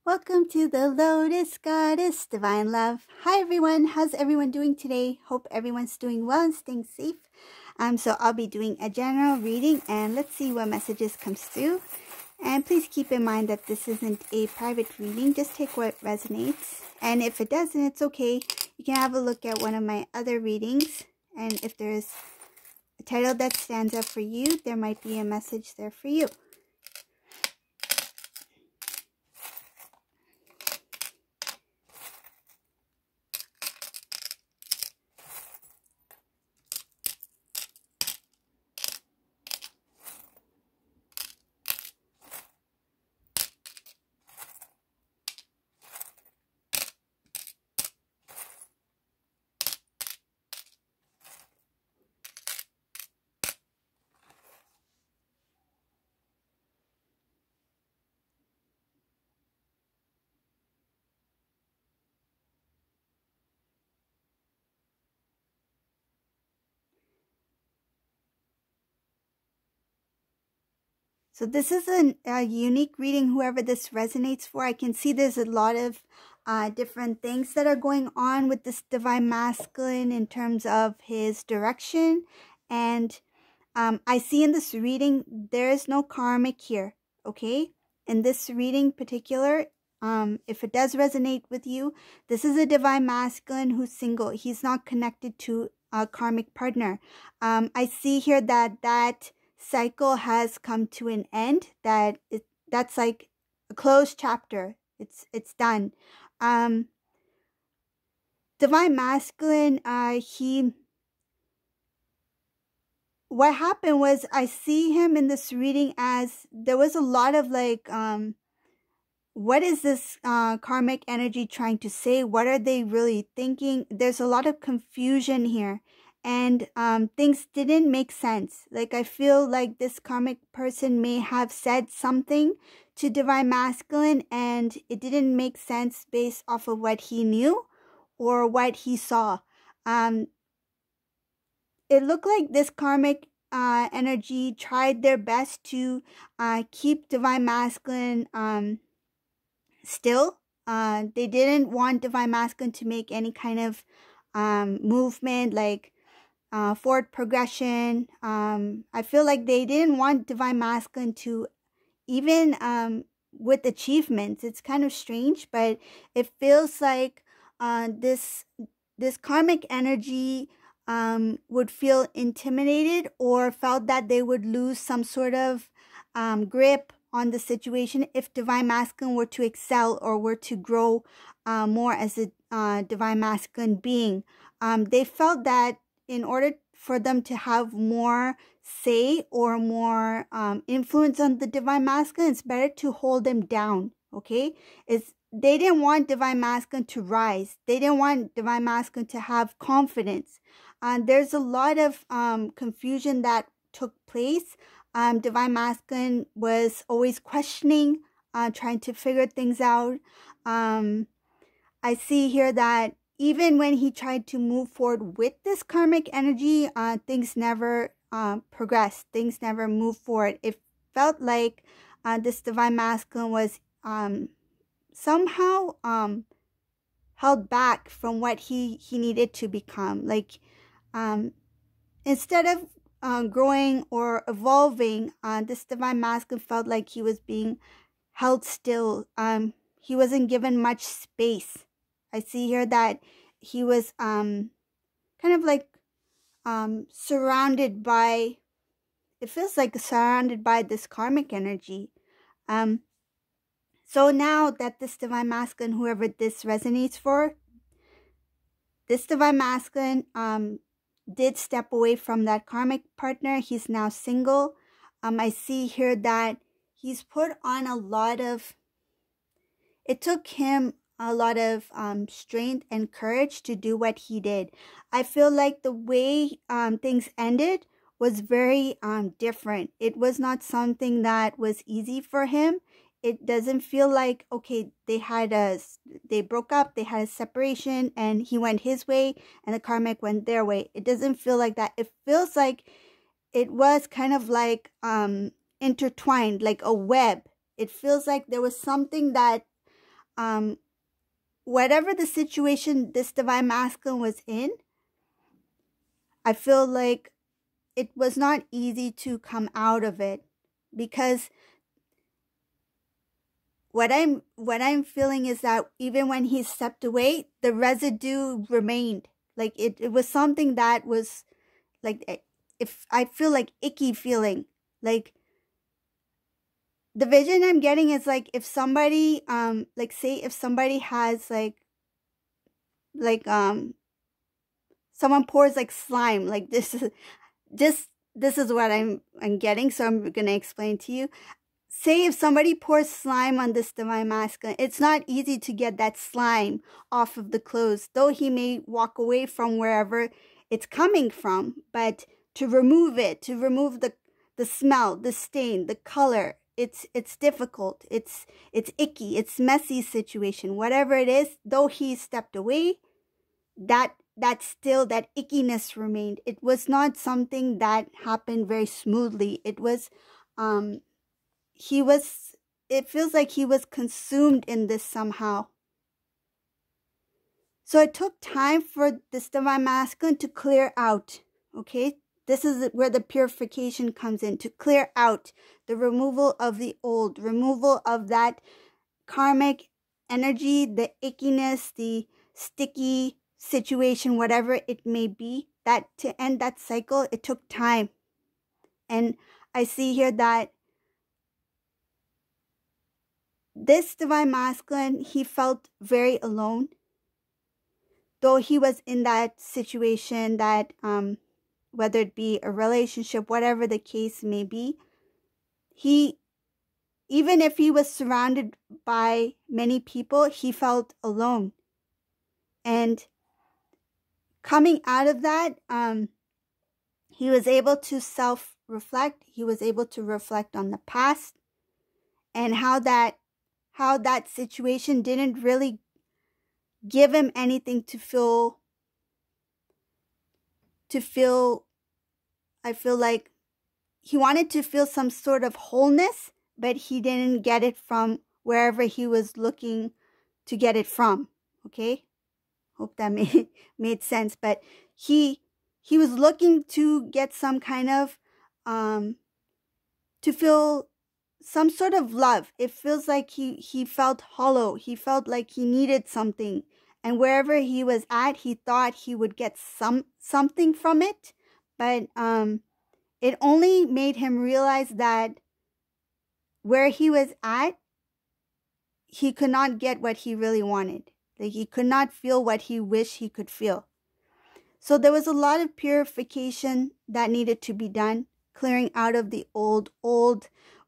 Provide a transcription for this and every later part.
Welcome to the Lotus Goddess Divine Love. Hi everyone, how's everyone doing today? Hope everyone's doing well and staying safe. So I'll be doing a general reading and let's see what messages comes through. And please keep in mind that this isn't a private reading, just take what resonates. And if it doesn't, it's okay. You can have a look at one of my other readings. And if there's a title that stands up for you, there might be a message there for you. So this is a unique reading, whoever this resonates for. I can see there's a lot of different things that are going on with this Divine Masculine in terms of his direction. And I see in this reading, there is no karmic here, okay? In this reading particular, if it does resonate with you, this is a Divine Masculine who's single. He's not connected to a karmic partner. I see here that cycle has come to an end, that's like a closed chapter. It's done. Divine Masculine, what happened was I see him in this reading as there was a lot of like, what is this karmic energy trying to say? What are they really thinking? There's a lot of confusion here. And things didn't make sense. Like I feel like this karmic person may have said something to Divine Masculine and it didn't make sense based off of what he knew or what he saw. It looked like this karmic energy tried their best to keep Divine Masculine still. They didn't want Divine Masculine to make any kind of movement, like forward progression. I feel like they didn't want Divine Masculine to even with achievements. It's kind of strange, but it feels like this karmic energy would feel intimidated or felt that they would lose some sort of grip on the situation if Divine Masculine were to excel or were to grow more as a Divine Masculine being. They felt that in order for them to have more say or more influence on the Divine Masculine, it's better to hold them down, okay? They didn't want Divine Masculine to rise. They didn't want Divine Masculine to have confidence. There's a lot of confusion that took place. Divine Masculine was always questioning, trying to figure things out. I see here that even when he tried to move forward with this karmic energy, things never progressed. Things never moved forward. It felt like this Divine Masculine was somehow held back from what he needed to become. Like instead of growing or evolving, this Divine Masculine felt like he was being held still. He wasn't given much space. I see here that he was kind of like surrounded by, it feels like surrounded by this karmic energy. So now that this Divine Masculine, whoever this resonates for, this Divine Masculine did step away from that karmic partner. He's now single. I see here that he's put on a lot of, it took him a lot of strength and courage to do what he did. I feel like the way things ended was very different. It was not something that was easy for him. It doesn't feel like, okay, they broke up, they had a separation, and he went his way and the karmic went their way. It doesn't feel like that. It feels like it was kind of like intertwined, like a web. It feels like there was something that whatever the situation this divine masculine was in, I feel like it was not easy to come out of it, because what I'm feeling is that even when he stepped away, the residue remained. Like it was something that was like, if I feel like icky feeling. Like the vision I'm getting is like, if somebody like, say if somebody has like someone pours like slime, like this is what I'm getting, so I'm gonna explain to you. Say if somebody pours slime on this divine masculine, it's not easy to get that slime off of the clothes, though he may walk away from wherever it's coming from, but to remove it, to remove the smell, the stain, the color, it's difficult, it's icky, it's messy situation, whatever it is. Though he stepped away, that still, that ickiness remained. It was not something that happened very smoothly. It was it feels like he was consumed in this somehow. So it took time for this divine masculine to clear out. Okay, this is where the purification comes in, to clear out, the removal of the old, removal of that karmic energy, the ickiness, the sticky situation, whatever it may be. That to end that cycle, it took time. And I see here that this divine masculine, he felt very alone. Though he was in that situation, that whether it be a relationship, whatever the case may be, even if he was surrounded by many people, he felt alone. And coming out of that, he was able to self-reflect. He was able to reflect on the past and how that situation didn't really give him anything to feel. I feel like he wanted to feel some sort of wholeness, but he didn't get it from wherever he was looking to get it from. Okay, hope that made sense. But he was looking to get some kind of to feel some sort of love. It feels like he felt hollow. He felt like he needed something, and wherever he was at, he thought he would get something from it. But it only made him realize that where he was at, he could not get what he really wanted. Like, he could not feel what he wished he could feel. So there was a lot of purification that needed to be done, clearing out of the old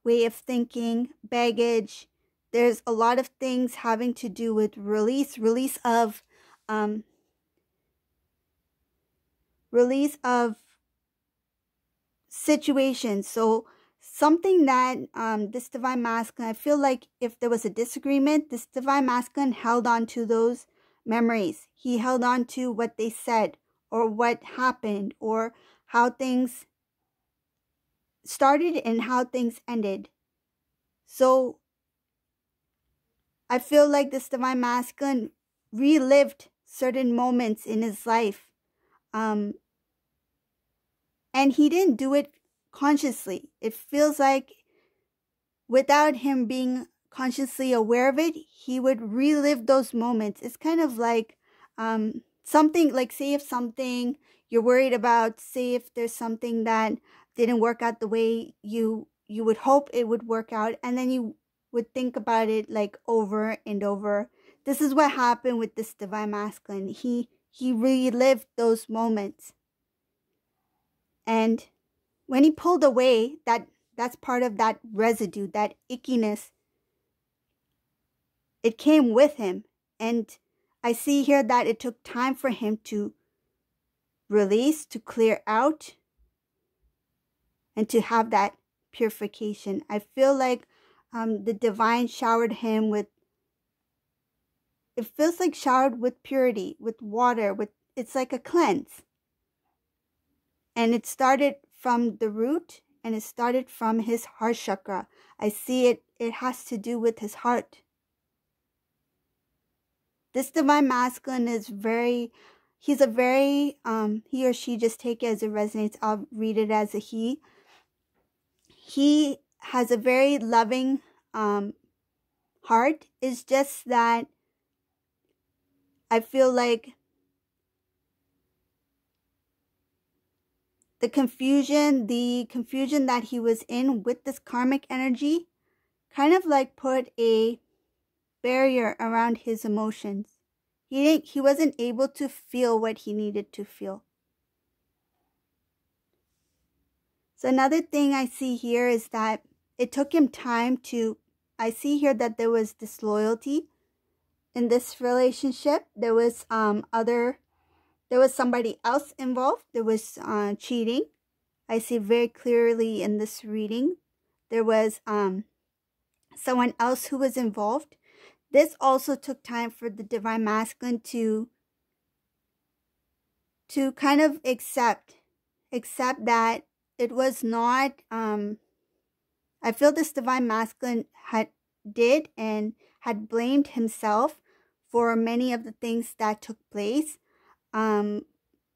way of thinking, baggage. There's a lot of things having to do with release of situations. So something that this divine masculine, I feel like if there was a disagreement, this divine masculine held on to those memories. He held on to what they said, or what happened, or how things started and how things ended. So I feel like this divine masculine relived certain moments in his life. And he didn't do it consciously. It feels like without him being consciously aware of it, he would relive those moments. It's kind of like something, like, say if something you're worried about, say if there's something that didn't work out the way you would hope it would work out, and then you would think about it like over and over. This is what happened with this divine masculine. He relived those moments. And when he pulled away, that's part of that residue, that ickiness. It came with him. And I see here that it took time for him to release, to clear out, and to have that purification. I feel like the divine showered him with, it feels like showered with purity, with water, it's like a cleanse. And it started from the root, and it started from his heart chakra. I see it has to do with his heart. This divine masculine is he's a very, he or she, just take it as it resonates. I'll read it as a he. He has a very loving heart. It's just that I feel like the confusion that he was in with this karmic energy kind of like put a barrier around his emotions. He wasn't able to feel what he needed to feel. So another thing I see here is that it took him time to, I see here that there was disloyalty in this relationship. There was somebody else involved. There was cheating. I see very clearly in this reading. There was someone else who was involved. This also took time for the divine masculine to kind of accept that it was not, I feel this divine masculine had blamed himself for many of the things that took place. And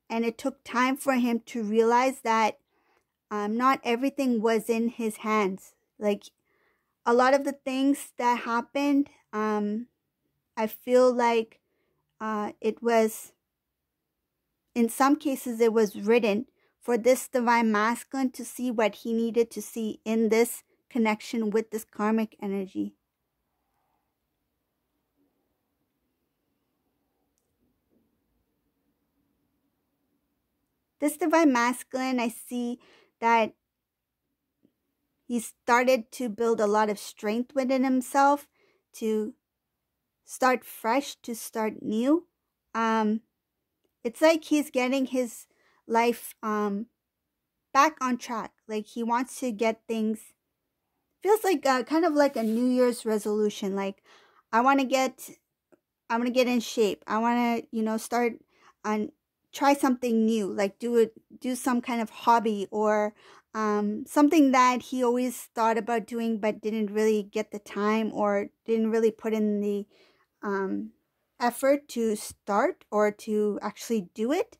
it took time for him to realize that not everything was in his hands. Like, a lot of the things that happened, I feel like it was, in some cases, it was written for this divine masculine to see what he needed to see in this connection with this karmic energy. This divine masculine, I see that he started to build a lot of strength within himself to start fresh, to start new. It's like he's getting his life back on track. Like, he wants to get things, feels like kind of like a New Year's resolution. Like, I want to get in shape. I want to, start on, try something new, like do some kind of hobby or something that he always thought about doing but didn't really get the time or didn't really put in the effort to start or to actually do it.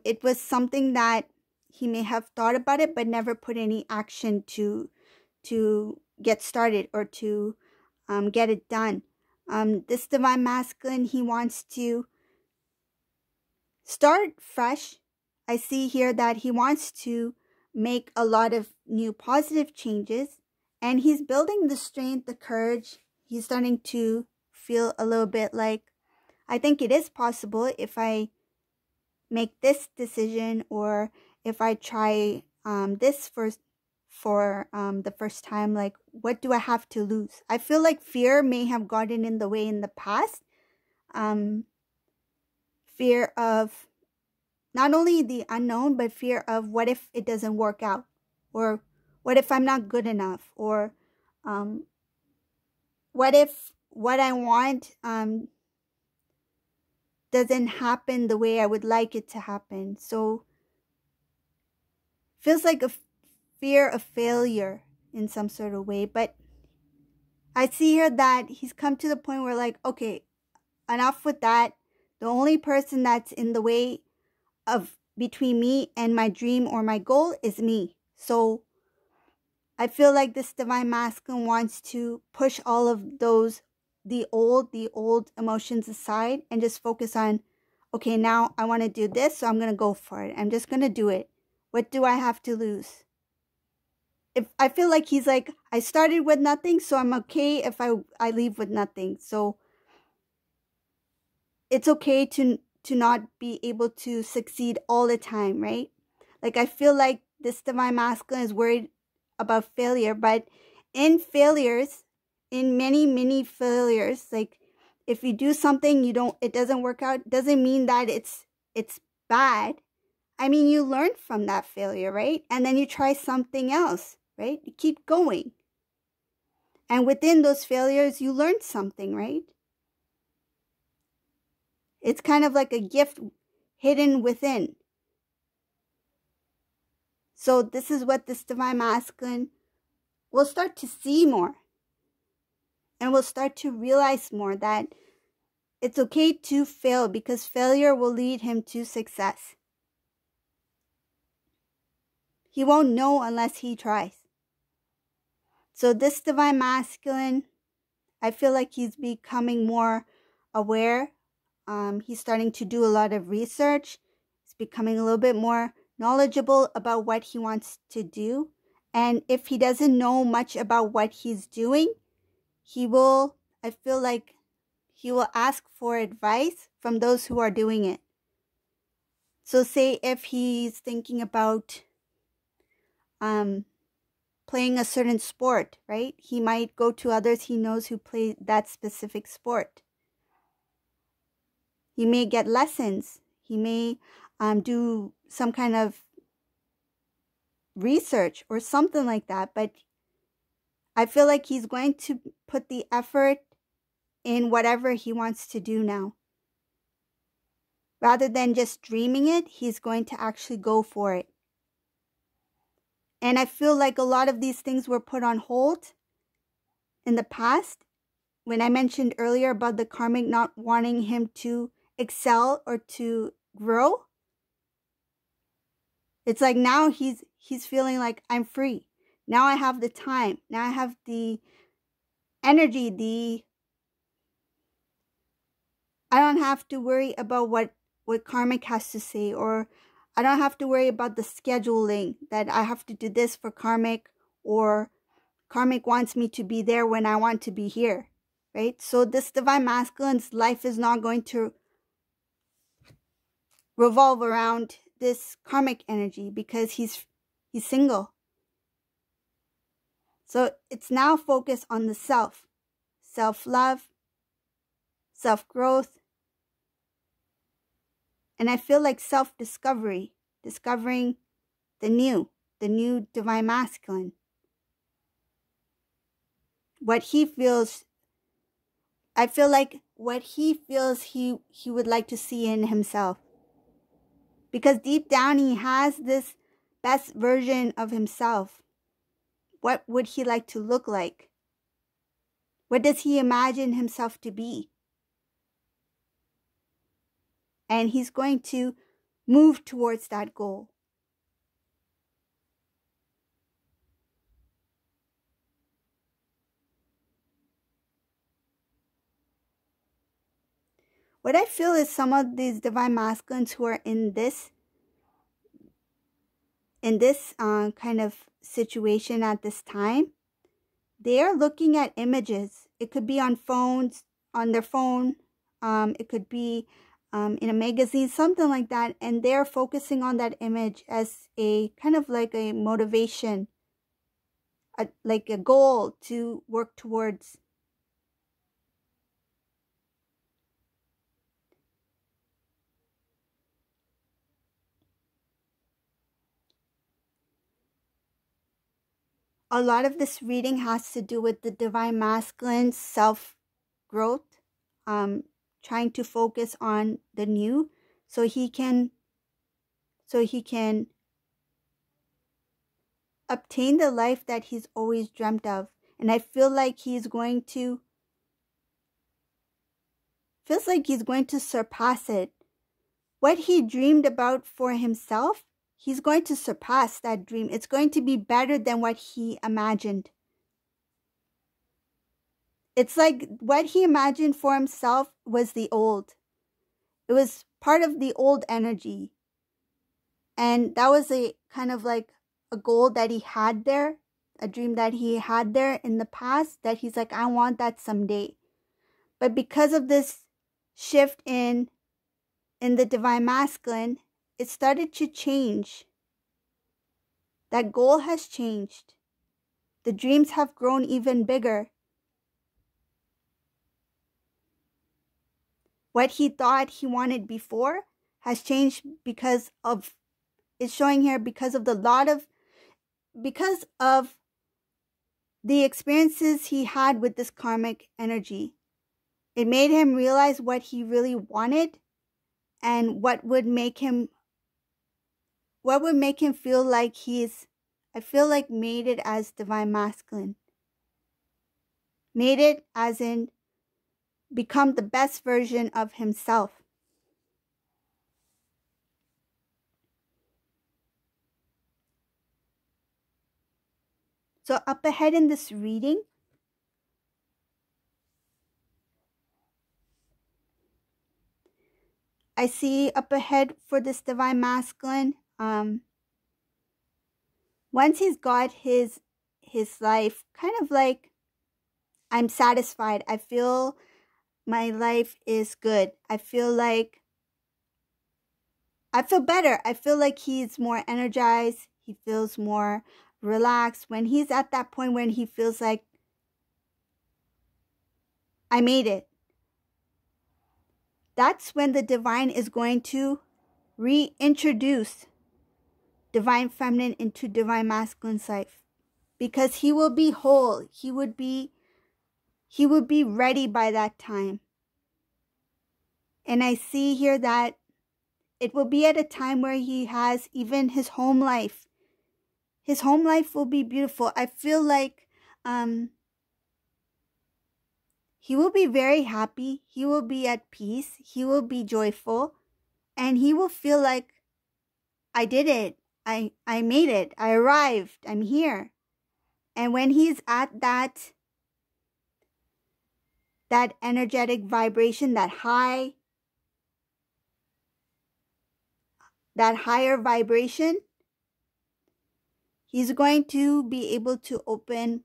It was something that he may have thought about it but never put any action to get started or to get it done. This divine masculine, he wants to start fresh. I see here that he wants to make a lot of new positive changes, and he's building the strength, the courage. He's starting to feel a little bit like, I think it is possible if I make this decision or if I try this for the first time. Like, what do I have to lose? I feel like fear may have gotten in the way in the past. Fear of not only the unknown, but fear of what if it doesn't work out, or what if I'm not good enough, or what if what I want doesn't happen the way I would like it to happen. So feels like a fear of failure in some sort of way. But I see here that he's come to the point where, like, okay, enough with that. The only person that's in the way of between me and my dream or my goal is me. So I feel like this divine masculine wants to push all of those, the old emotions aside and just focus on, okay, now I want to do this, so I'm going to go for it. I'm just going to do it. What do I have to lose? If I feel like he's like, I started with nothing, so I'm okay if I leave with nothing. So it's okay to not be able to succeed all the time, right? Like, I feel like this divine masculine is worried about failure, but in failures, in many failures, like, if you do something, it doesn't work out, doesn't mean that it's bad. I mean, you learn from that failure, right? And then you try something else, right? You keep going. And within those failures, you learn something, right? It's kind of like a gift hidden within. So this is what this divine masculine will start to see more. And will start to realize more that It's okay to fail because failure will lead him to success. He won't know unless he tries. So this divine masculine, I feel like he's becoming more aware. He's starting to do a lot of research. He's becoming a little bit more knowledgeable about what he wants to do. And if he doesn't know much about what he's doing, I feel like he will ask for advice from those who are doing it. So say if he's thinking about playing a certain sport, right? He might go to others he knows who play that specific sport. He may get lessons. He may do some kind of research or something like that. But I feel like he's going to put the effort in whatever he wants to do now. Rather than just dreaming it, he's going to actually go for it. And I feel like a lot of these things were put on hold in the past. When I mentioned earlier about the karmic not wanting him to excel or to grow, it's like now he's feeling like I'm free. Now I have the time. Now I have the energy, I don't have to worry about what karmic has to say, or I don't have to worry about the scheduling that I have to do this for karmic, or karmic wants me to be there when I want to be here, right? So this divine masculine's life is not going to revolve around this karmic energy because he's single. So it's now focused on the self-love, self-growth, and I feel like self-discovery, discovering the new divine masculine. What he feels, I feel like what he feels he would like to see in himself. Because deep down he has this best version of himself. What would he like to look like? What does he imagine himself to be? And he's going to move towards that goal. What I feel is some of these divine masculines who are in this kind of situation at this time, they are looking at images. It could be on their phone. It could be in a magazine, something like that. And they're focusing on that image as a kind of like a motivation, like a goal to work towards. A lot of this reading has to do with the divine masculine self-growth, trying to focus on the new so he can obtain the life that he's always dreamt of. And I feel like he's going to surpass it. What he dreamed about for himself, he's going to surpass that dream. It's going to be better than what he imagined. It's like what he imagined for himself was the old. It was part of the old energy. And that was a kind of like a goal that he had there, a dream that he had there in the past, that he's like, I want that someday. But because of this shift in the divine masculine, it started to change. That goal has changed. The dreams have grown even bigger. What he thought he wanted before has changed because of, it's showing here because of the experiences he had with this karmic energy. It made him realize what he really wanted and what would make him feel like I feel like made it as divine masculine. Made it as in become the best version of himself. So up ahead in this reading, I see up ahead for this Divine Masculine, once he's got his life kind of like, I'm satisfied. I feel my life is good. I feel better. I feel like he's more energized. He feels more relaxed. When he's at that point when he feels like, I made it, that's when the divine is going to reintroduce Divine Feminine into Divine Masculine's life, because he will be whole. He would be ready by that time. And I see here that it will be at a time where he has even his home life. His home life will be beautiful. I feel like he will be very happy. He will be at peace. He will be joyful. And he will feel like, I did it. I made it. I arrived. I'm here. And when he's at that energetic vibration, that higher vibration, he's going to be able to open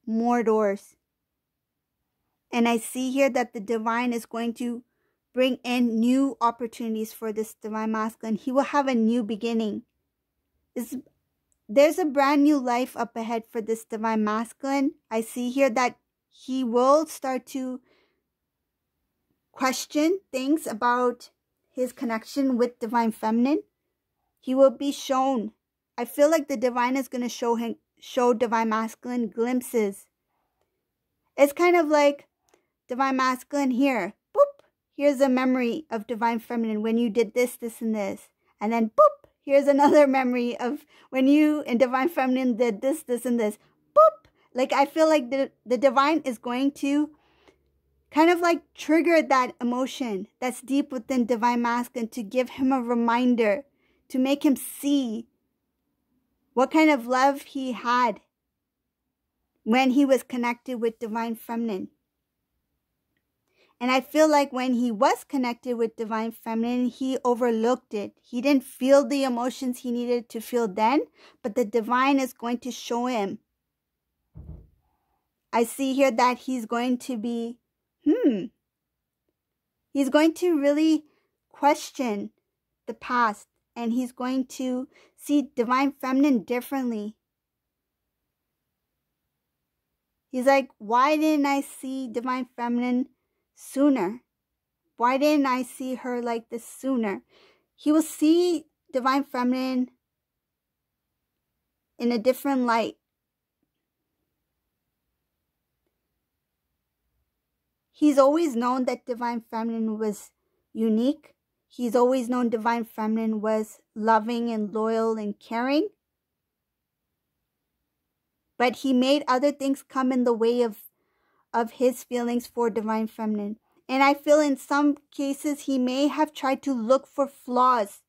more doors. And I see here that the divine is going to bring in new opportunities for this Divine Masculine. He will have a new beginning. There's a brand new life up ahead for this Divine Masculine. I see here that he will start to question things about his connection with Divine Feminine. He will be shown. I feel like the divine is going to show Divine Masculine glimpses. It's kind of like, Divine Masculine, here, boop, here's a memory of Divine Feminine when you did this, this, and this. And then, boop, here's another memory of when you and Divine Feminine did this, this, and this. Boop. Like, I feel like the divine is going to kind of like trigger that emotion that's deep within Divine Masculine, to give him a reminder, to make him see what kind of love he had when he was connected with Divine Feminine. And I feel like when he was connected with Divine Feminine, he overlooked it. He didn't feel the emotions he needed to feel then, but the divine is going to show him. I see here that he's going to be, he's going to really question the past, and he's going to see Divine Feminine differently. He's like, why didn't I see Divine Feminine sooner? Why didn't I see her like this sooner? He will see Divine Feminine in a different light. He's always known that Divine Feminine was unique. He's always known Divine Feminine was loving and loyal and caring. But he made other things come in the way of his feelings for Divine Feminine. And I feel in some cases he may have tried to look for flaws.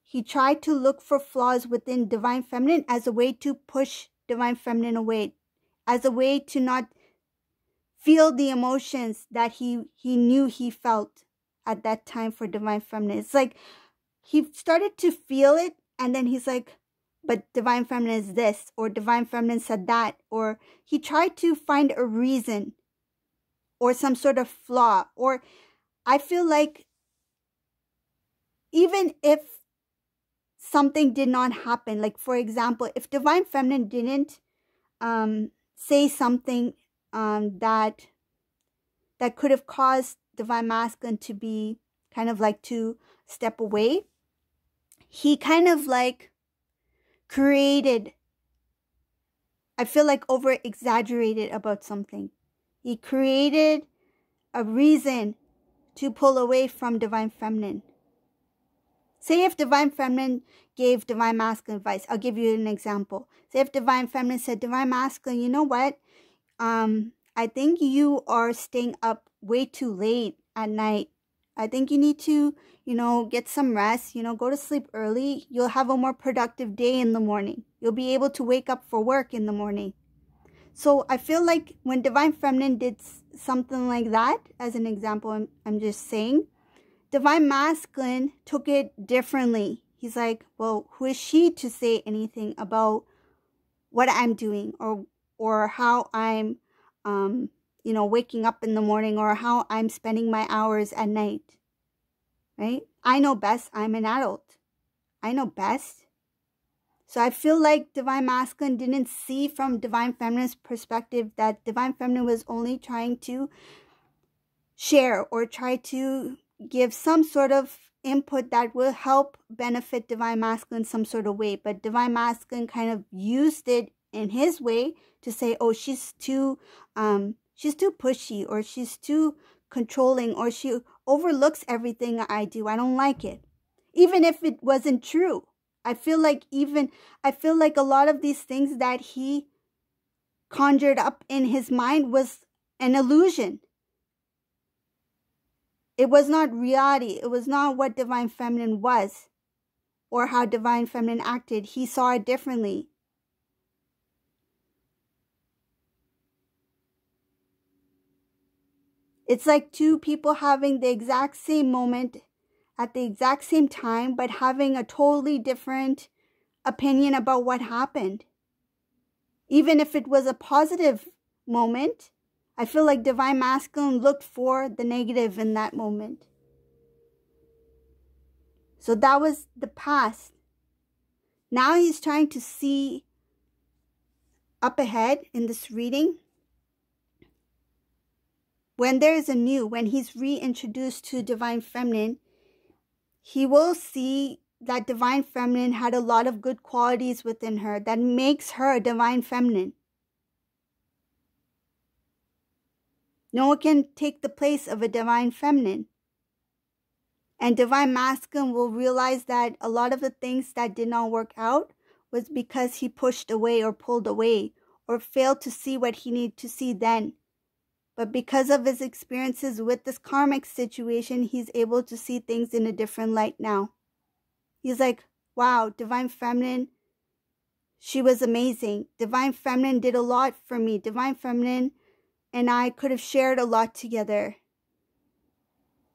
He tried to look for flaws within Divine Feminine as a way to push Divine Feminine away, as a way to not feel the emotions that he knew he felt at that time for Divine Feminine. It's like he started to feel it, and then he's like, but Divine Feminine is this, or Divine Feminine said that, or he tried to find a reason or some sort of flaw. Or I feel like even if something did not happen, like for example, if Divine Feminine didn't say something that could have caused Divine Masculine to be kind of like to step away, he kind of like created, I feel like over exaggerated about something. He created a reason to pull away from Divine Feminine. Say if Divine Feminine gave Divine Masculine advice. I'll give you an example. Say if Divine Feminine said, Divine Masculine, you know what? I think you are staying up way too late at night. I think you need to, get some rest, go to sleep early. You'll have a more productive day in the morning. You'll be able to wake up for work in the morning. So I feel like when Divine Feminine did something like that, as an example, I'm just saying, Divine Masculine took it differently. He's like, well, who is she to say anything about what I'm doing or how I'm, waking up in the morning or how I'm spending my hours at night, right? I know best. I'm an adult. I know best. So I feel like Divine Masculine didn't see from Divine Feminine's perspective that Divine Feminine was only trying to share or try to give some sort of input that will help benefit Divine Masculine some sort of way. But Divine Masculine kind of used it in his way to say, oh, she's too pushy, or she's too controlling, or she overlooks everything I do. I don't like it. Even if it wasn't true. I feel like a lot of these things that he conjured up in his mind was an illusion. It was not reality. It was not what Divine Feminine was or how Divine Feminine acted. He saw it differently. It's like two people having the exact same moment at the exact same time, but having a totally different opinion about what happened. Even if it was a positive moment, I feel like Divine Masculine looked for the negative in that moment. So that was the past. Now he's trying to see up ahead in this reading. When he's reintroduced to Divine Feminine, he will see that Divine Feminine had a lot of good qualities within her that makes her a Divine Feminine. No one can take the place of a Divine Feminine. And Divine Masculine will realize that a lot of the things that did not work out was because he pushed away or pulled away or failed to see what he needed to see then. But because of his experiences with this karmic situation, he's able to see things in a different light now. He's like, wow, Divine Feminine, she was amazing. Divine Feminine did a lot for me. Divine Feminine and I could have shared a lot together.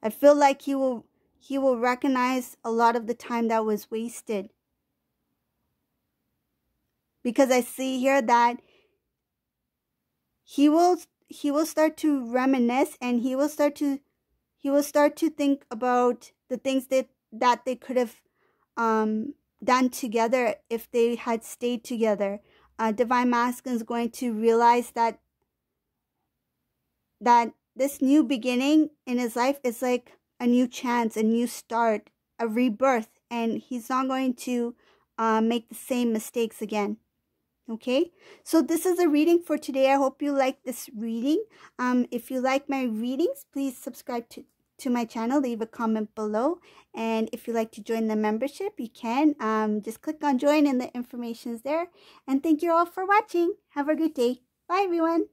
I feel like he will recognize a lot of the time that was wasted. Because I see here that he will start to reminisce, and he will start to think about the things that they could have done together if they had stayed together. Divine Masculine is going to realize that this new beginning in his life is like a new chance, a new start, a rebirth, and he's not going to make the same mistakes again. Okay, so this is a reading for today. I hope you like this reading. If you like my readings, please subscribe to my channel, leave a comment below, and if you'd like to join the membership, you can. Just click on join and the information is there. And thank you all for watching. Have a good day. Bye everyone.